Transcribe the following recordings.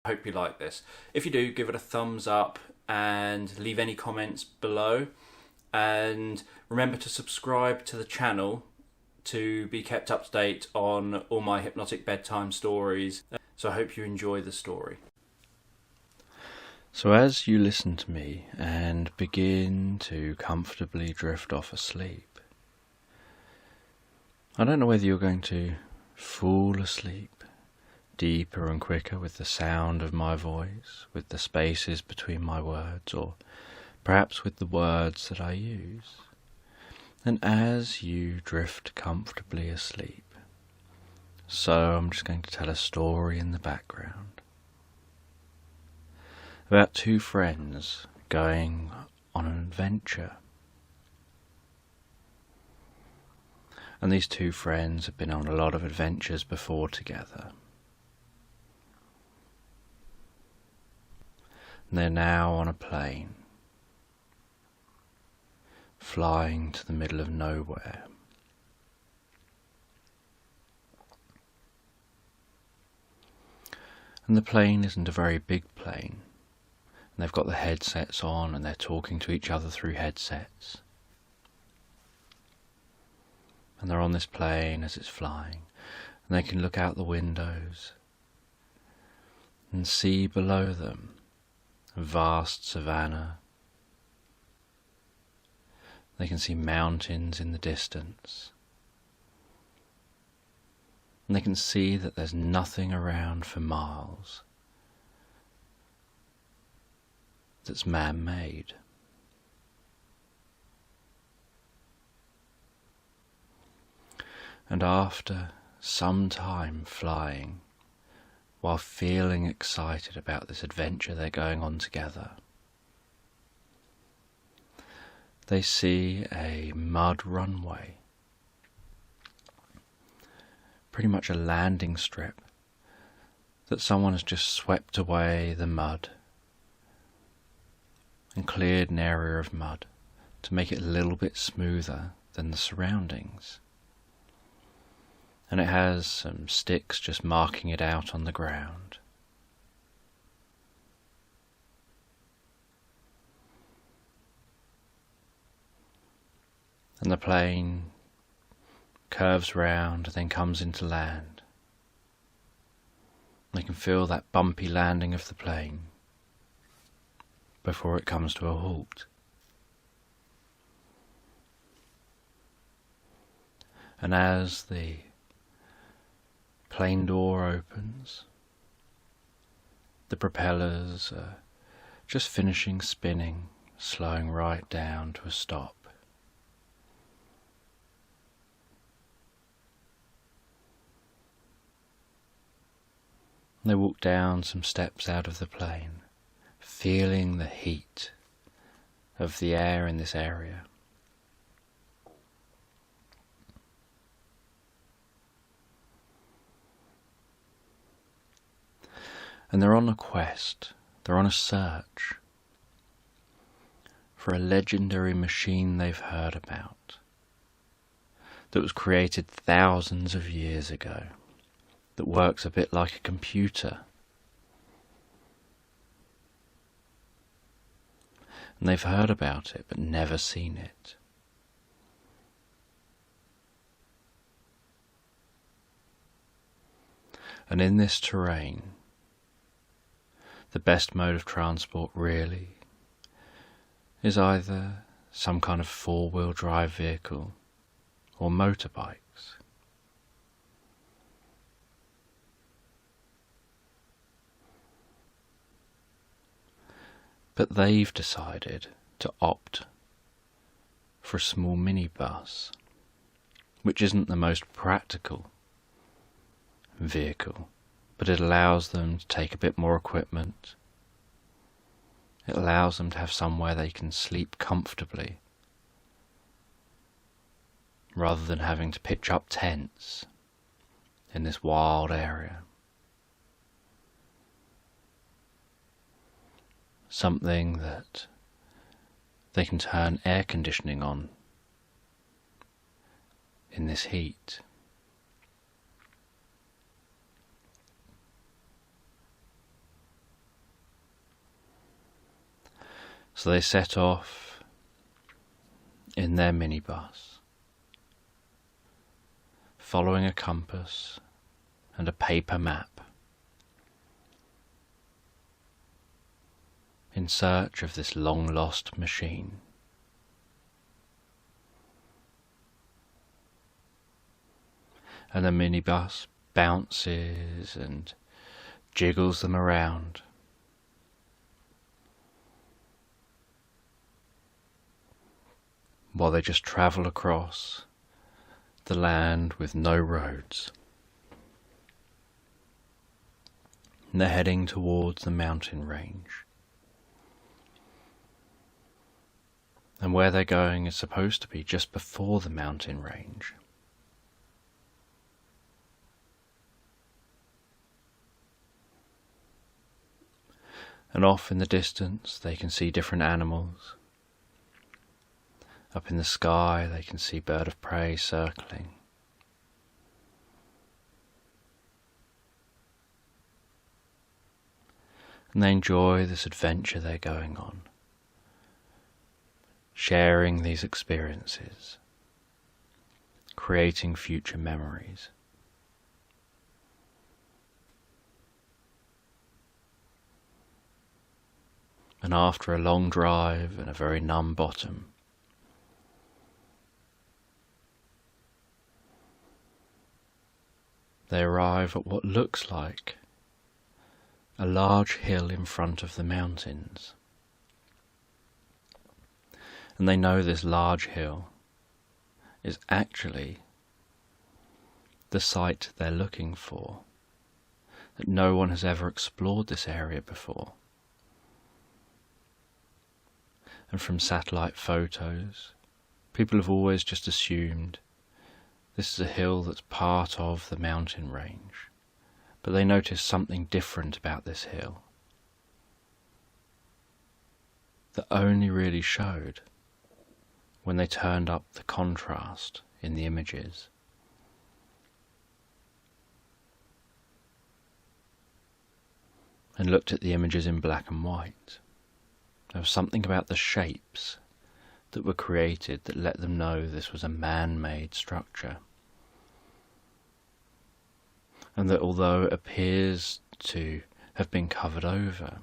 Hope you like this. If you do, give it a thumbs up and leave any comments below. And remember to subscribe to the channel to be kept up to date on all my hypnotic bedtime stories. So I hope you enjoy the story. So as you listen to me and begin to comfortably drift off asleep, I don't know whether you're going to fall asleep deeper and quicker with the sound of my voice, with the spaces between my words, or perhaps with the words that I use. And as you drift comfortably asleep, so I'm just going to tell a story in the background about two friends going on an adventure. And these two friends have been on a lot of adventures before together. And they're now on a plane, flying to the middle of nowhere. And the plane isn't a very big plane. And they've got the headsets on and they're talking to each other through headsets. And they're on this plane as it's flying. And they can look out the windows and see below them a vast savanna. They can see mountains in the distance. And they can see that there's nothing around for miles that's man-made. And after some time flying, while feeling excited about this adventure they're going on together, they see a mud runway, pretty much a landing strip, that someone has just swept away the mud and cleared an area of mud to make it a little bit smoother than the surroundings. And it has some sticks just marking it out on the ground. And the plane curves round and then comes into land. They can feel that bumpy landing of the plane before it comes to a halt. And as the plane door opens, the propellers are just finishing spinning, slowing right down to a stop. They walk down some steps out of the plane, feeling the heat of the air in this area. And they're on a quest, they're on a search for a legendary machine they've heard about that was created thousands of years ago, that works a bit like a computer. And they've heard about it but never seen it. And in this terrain, the best mode of transport really is either some kind of four-wheel drive vehicle or motorbikes. But they've decided to opt for a small minibus, which isn't the most practical vehicle, but it allows them to take a bit more equipment. It allows them to have somewhere they can sleep comfortably, rather than having to pitch up tents in this wild area. Something that they can turn air conditioning on in this heat. So they set off in their minibus, following a compass and a paper map, in search of this long-lost machine. And the minibus bounces and jiggles them around, while they just travel across the land with no roads. And they're heading towards the mountain range. And where they're going is supposed to be just before the mountain range. And off in the distance they can see different animals. Up in the sky they can see bird of prey circling. And they enjoy this adventure they're going on, sharing these experiences, creating future memories. And after a long drive and a very numb bottom, they arrive at what looks like a large hill in front of the mountains. And they know this large hill is actually the site they're looking for, that no one has ever explored this area before. And from satellite photos, people have always just assumed this is a hill that's part of the mountain range. But they noticed something different about this hill that only really showed when they turned up the contrast in the images. And looked at the images in black and white. There was something about the shapes that were created that let them know this was a man-made structure. And that although it appears to have been covered over,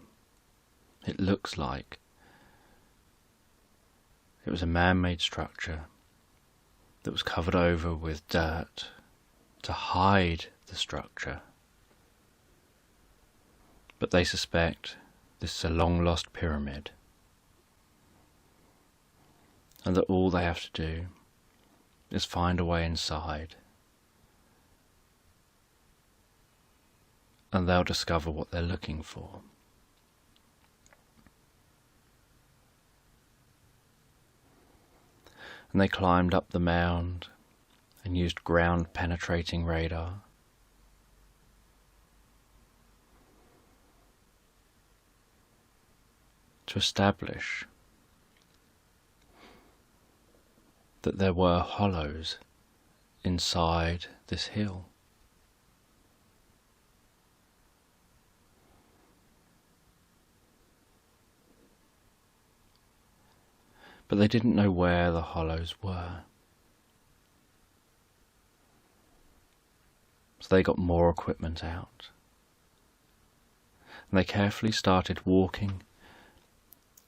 it looks like it was a man-made structure that was covered over with dirt to hide the structure. But they suspect this is a long-lost pyramid, and that all they have to do is find a way inside, and they'll discover what they're looking for. And they climbed up the mound and used ground-penetrating radar to establish that there were hollows inside this hill. But they didn't know where the hollows were. So they got more equipment out. And they carefully started walking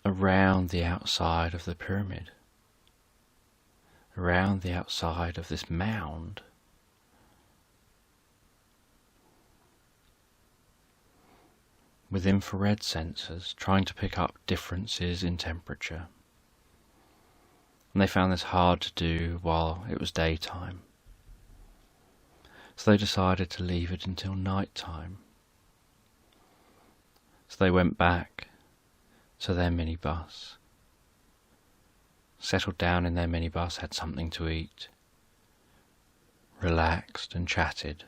around the outside of the pyramid, around the outside of this mound. With infrared sensors, trying to pick up differences in temperature. And they found this hard to do while it was daytime. So they decided to leave it until night time. So they went back to their minibus, settled down in their minibus, had something to eat, relaxed and chatted.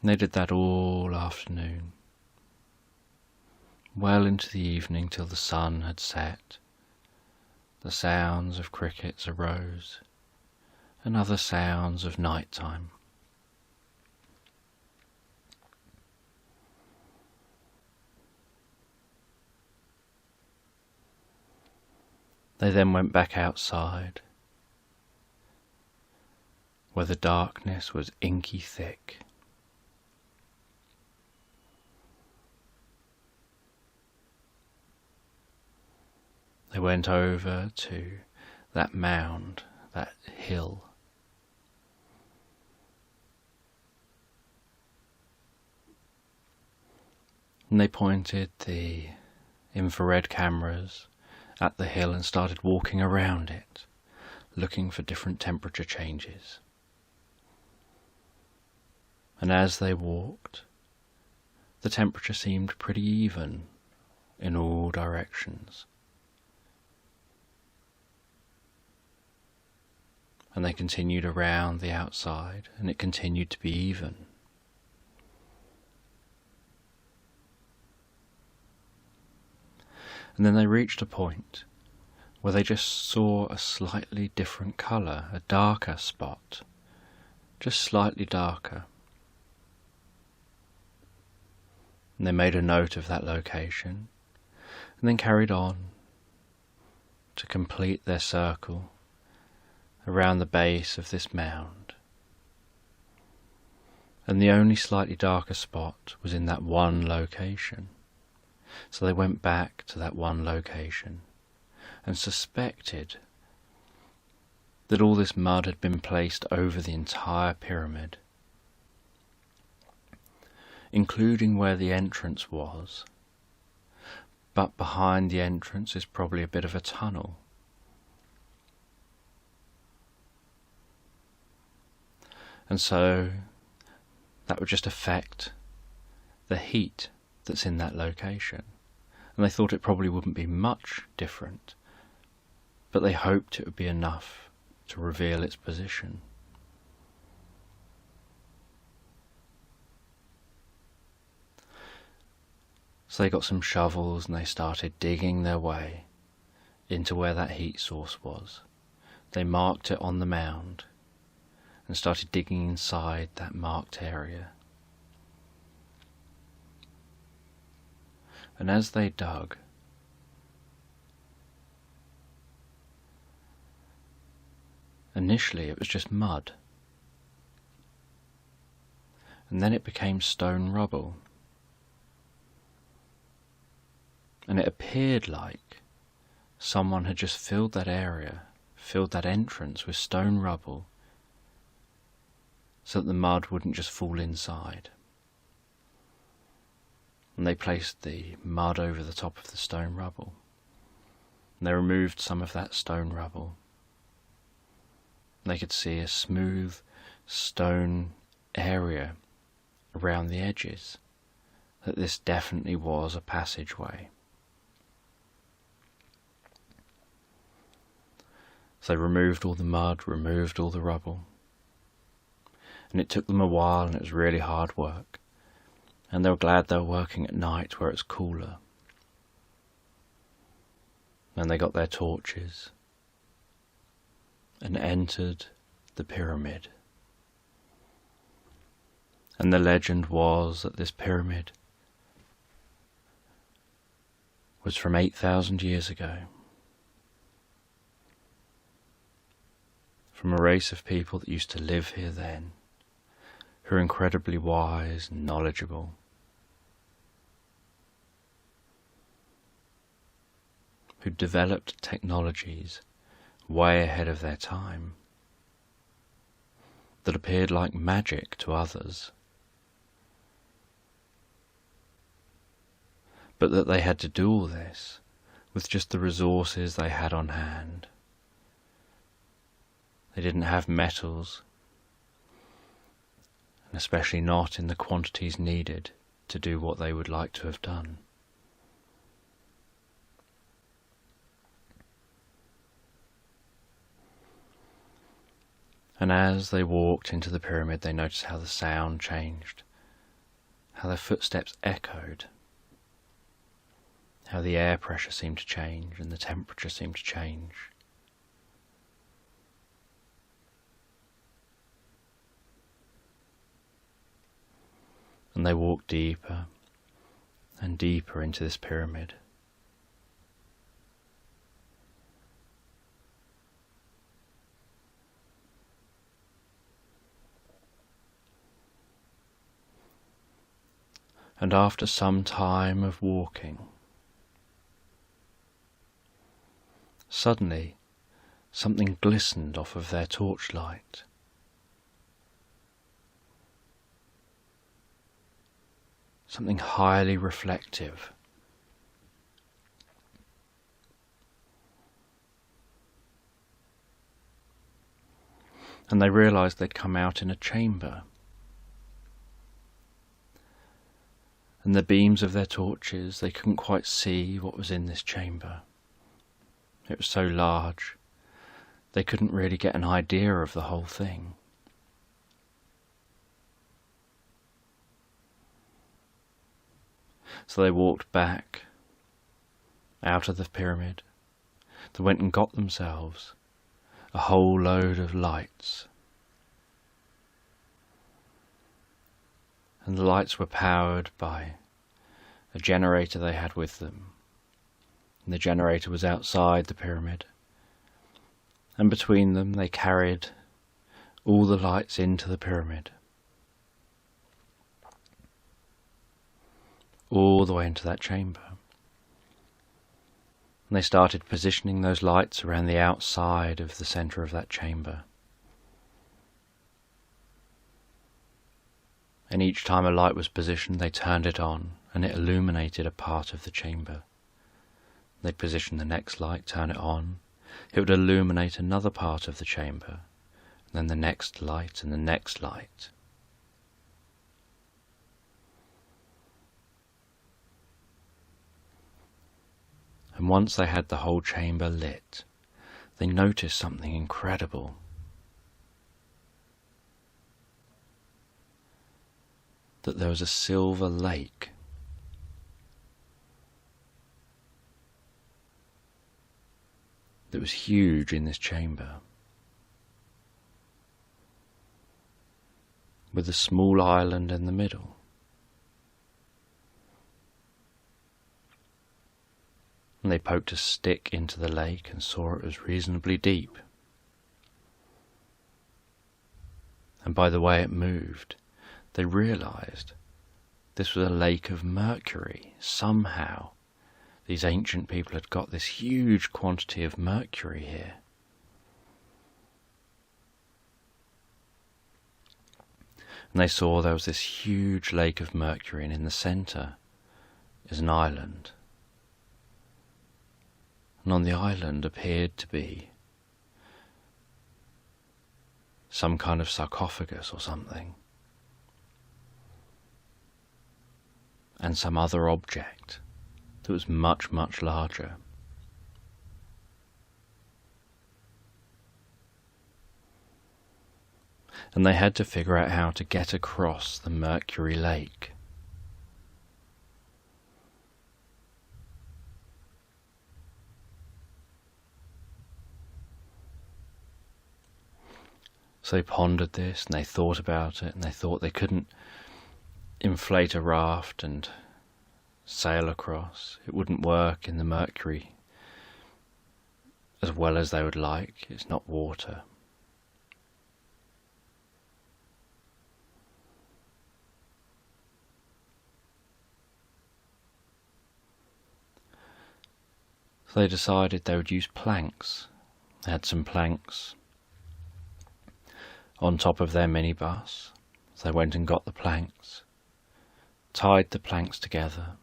And they did that all afternoon, well into the evening till the sun had set. The sounds of crickets arose, and other sounds of night time. They then went back outside, where the darkness was inky thick. They went over to that mound, that hill. And they pointed the infrared cameras at the hill and started walking around it, looking for different temperature changes. And as they walked, the temperature seemed pretty even in all directions. And they continued around the outside, and it continued to be even. And then they reached a point where they just saw a slightly different colour, a darker spot, just slightly darker. And they made a note of that location, and then carried on to complete their circle around the base of this mound. And the only slightly darker spot was in that one location. So they went back to that one location and suspected that all this mud had been placed over the entire pyramid, including where the entrance was. But behind the entrance is probably a bit of a tunnel. And so that would just affect the heat that's in that location. And they thought it probably wouldn't be much different, but they hoped it would be enough to reveal its position. So they got some shovels and they started digging their way into where that heat source was. They marked it on the mound and started digging inside that marked area. And as they dug, initially it was just mud, and then it became stone rubble, and it appeared like someone had just filled that area, filled that entrance with stone rubble, so that the mud wouldn't just fall inside. And they placed the mud over the top of the stone rubble. And they removed some of that stone rubble. And they could see a smooth stone area around the edges, that this definitely was a passageway. So they removed all the mud, removed all the rubble. And it took them a while, and it was really hard work. And they were glad they were working at night where it's cooler. And they got their torches and entered the pyramid. And the legend was that this pyramid was from 8,000 years ago, from a race of people that used to live here then, who are incredibly wise and knowledgeable, who developed technologies way ahead of their time, that appeared like magic to others, but that they had to do all this with just the resources they had on hand. They didn't have metals, and especially not in the quantities needed to do what they would like to have done. And as they walked into the pyramid, they noticed how the sound changed, how their footsteps echoed, how the air pressure seemed to change and the temperature seemed to change. And they walked deeper and deeper into this pyramid. And after some time of walking, suddenly something glistened off of their torchlight. Something highly reflective. And they realised they'd come out in a chamber. And the beams of their torches, they couldn't quite see what was in this chamber. It was so large, they couldn't really get an idea of the whole thing. So they walked back out of the pyramid. They went and got themselves a whole load of lights. And the lights were powered by a generator they had with them. And the generator was outside the pyramid. And between them they carried all the lights into the pyramid. All the way into that chamber. And they started positioning those lights around the outside of the centre of that chamber. And each time a light was positioned, they turned it on, and it illuminated a part of the chamber. They'd position the next light, turn it on, it would illuminate another part of the chamber, and then the next light and the next light. And once they had the whole chamber lit, they noticed something incredible. That there was a silver lake. That was huge in this chamber. With a small island in the middle. And they poked a stick into the lake and saw it was reasonably deep. And by the way it moved, they realised this was a lake of mercury. Somehow these ancient people had got this huge quantity of mercury here. And they saw there was this huge lake of mercury, and in the centre is an island. And on the island appeared to be some kind of sarcophagus or something, and some other object that was much, much larger. And they had to figure out how to get across the Mercury Lake. So they pondered this, and they thought about it, and they thought they couldn't inflate a raft and sail across. It wouldn't work in the mercury as well as they would like. It's not water. So they decided they would use planks. They had some planks on top of their minibus. So they went and got the planks, tied the planks together,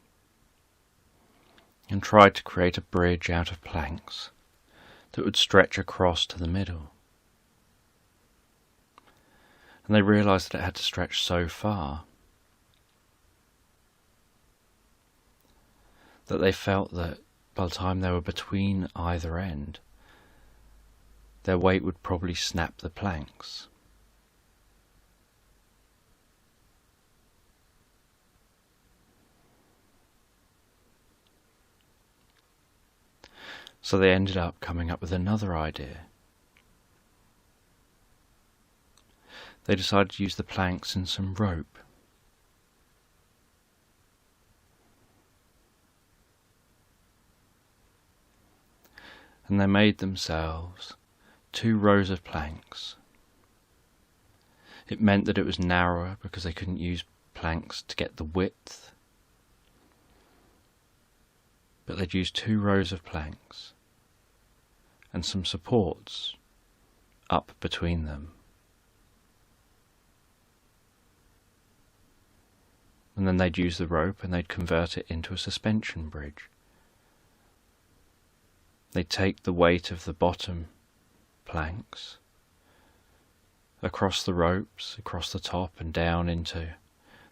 and tried to create a bridge out of planks that would stretch across to the middle. And they realised that it had to stretch so far that they felt that by the time they were between either end, their weight would probably snap the planks. So they ended up coming up with another idea. They decided to use the planks and some rope. And they made themselves 2 rows of planks. It meant that it was narrower because they couldn't use planks to get the width but they'd use 2 rows of planks and some supports up between them. And then they'd use the rope and they'd convert it into a suspension bridge. They'd take the weight of the bottom planks across the ropes, across the top and down into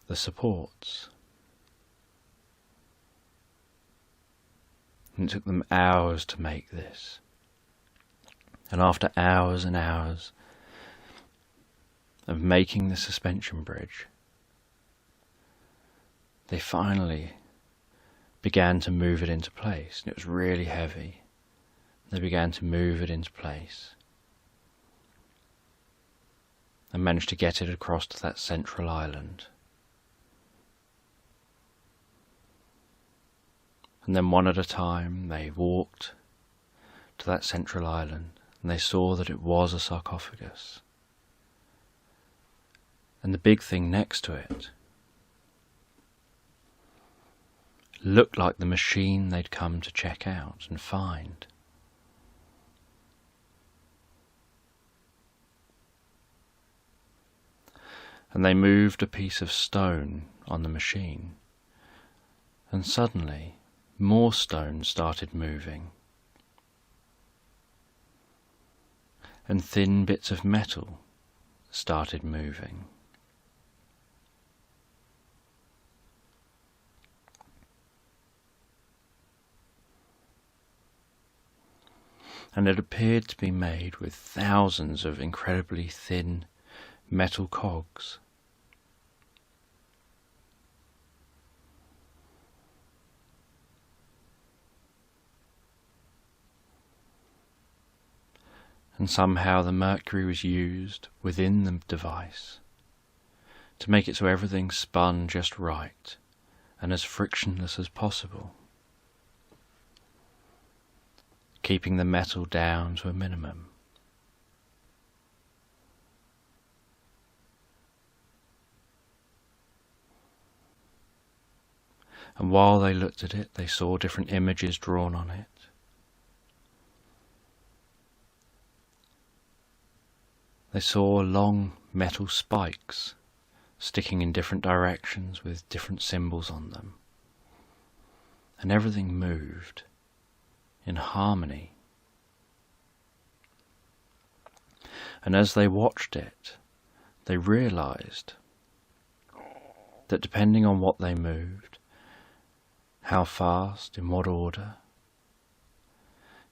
the supports. And it took them hours to make this. And after hours and hours of making the suspension bridge, they finally began to move it into place. And it was really heavy. They began to move it into place and managed to get it across to that central island. And then one at a time they walked to that central island and they saw that it was a sarcophagus. And the big thing next to it looked like the machine they'd come to check out and find. And they moved a piece of stone on the machine, and suddenly more stone started moving, and thin bits of metal started moving. And it appeared to be made with thousands of incredibly thin metal cogs. And somehow the mercury was used within the device to make it so everything spun just right and as frictionless as possible, keeping the metal down to a minimum. And while they looked at it, they saw different images drawn on it. They saw long metal spikes sticking in different directions with different symbols on them. And everything moved in harmony. And as they watched it, they realized that depending on what they moved, how fast, in what order,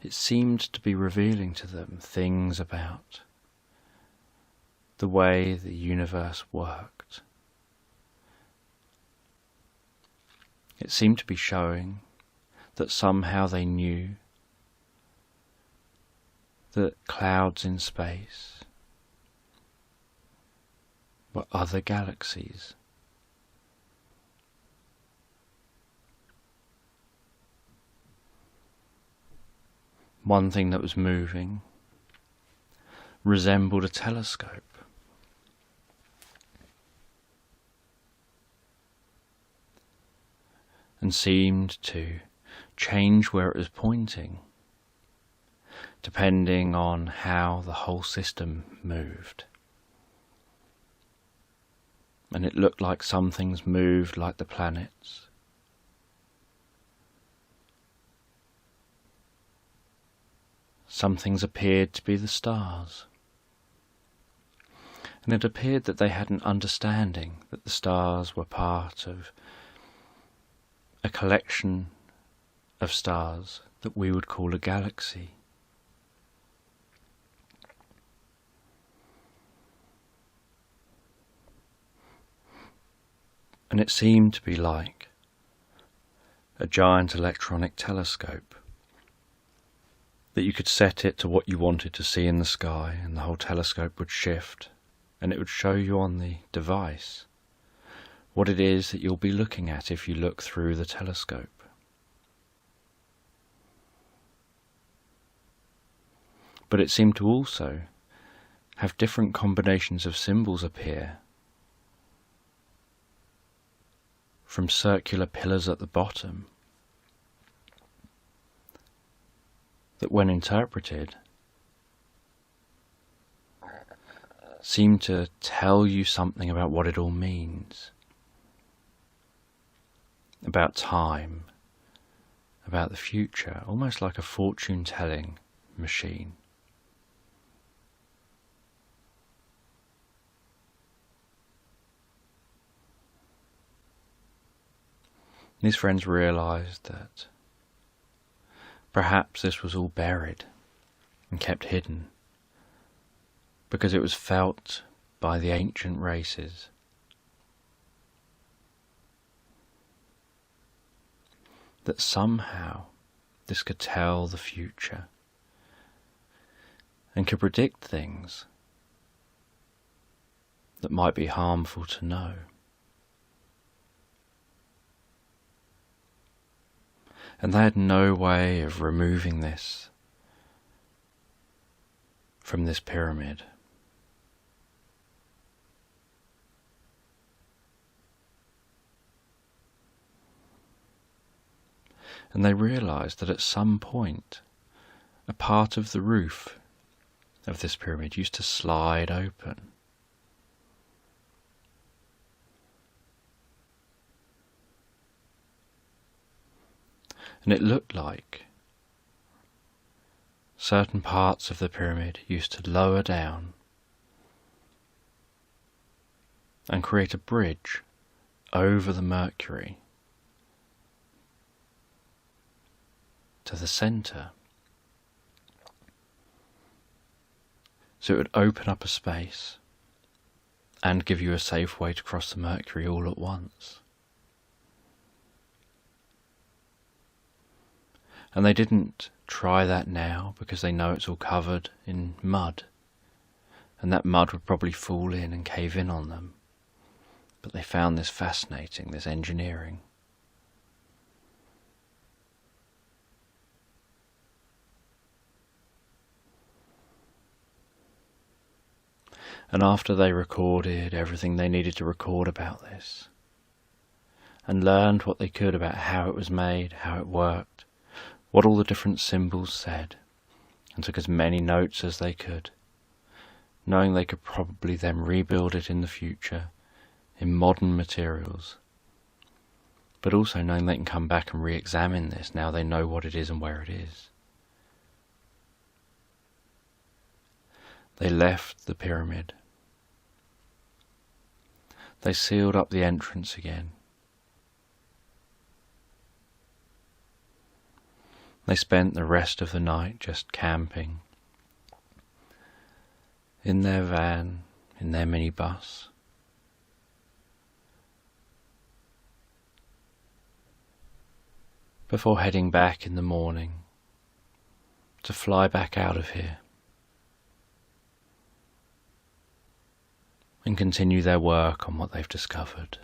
it seemed to be revealing to them things about the way the universe worked. It seemed to be showing that somehow they knew that clouds in space were other galaxies. One thing that was moving resembled a telescope. And seemed to change where it was pointing, depending on how the whole system moved. And it looked like some things moved like the planets. Some things appeared to be the stars. And it appeared that they had an understanding that the stars were part of a collection of stars that we would call a galaxy. And it seemed to be like a giant electronic telescope, that you could set it to what you wanted to see in the sky and the whole telescope would shift and it would show you on the device what it is that you'll be looking at if you look through the telescope. But it seemed to also have different combinations of symbols appear, from circular pillars at the bottom that when interpreted seem to tell you something about what it all means, about time, about the future, almost like a fortune-telling machine. His friends realised that perhaps this was all buried and kept hidden because it was felt by the ancient races. That somehow this could tell the future and could predict things that might be harmful to know. And they had no way of removing this from this pyramid. And they realised that at some point a part of the roof of this pyramid used to slide open. And it looked like certain parts of the pyramid used to lower down and create a bridge over the mercury to the centre. So it would open up a space and give you a safe way to cross the mercury all at once. And they didn't try that now because they know it's all covered in mud, and that mud would probably fall in and cave in on them. But they found this fascinating, this engineering. And after they recorded everything they needed to record about this, and learned what they could about how it was made, how it worked, what all the different symbols said, and took as many notes as they could, knowing they could probably then rebuild it in the future in modern materials, but also knowing they can come back and re-examine this now they know what it is and where it is. They left the pyramid. They sealed up the entrance again. They spent the rest of the night just camping in their van, in their minibus. Before heading back in the morning to fly back out of here and continue their work on what they've discovered.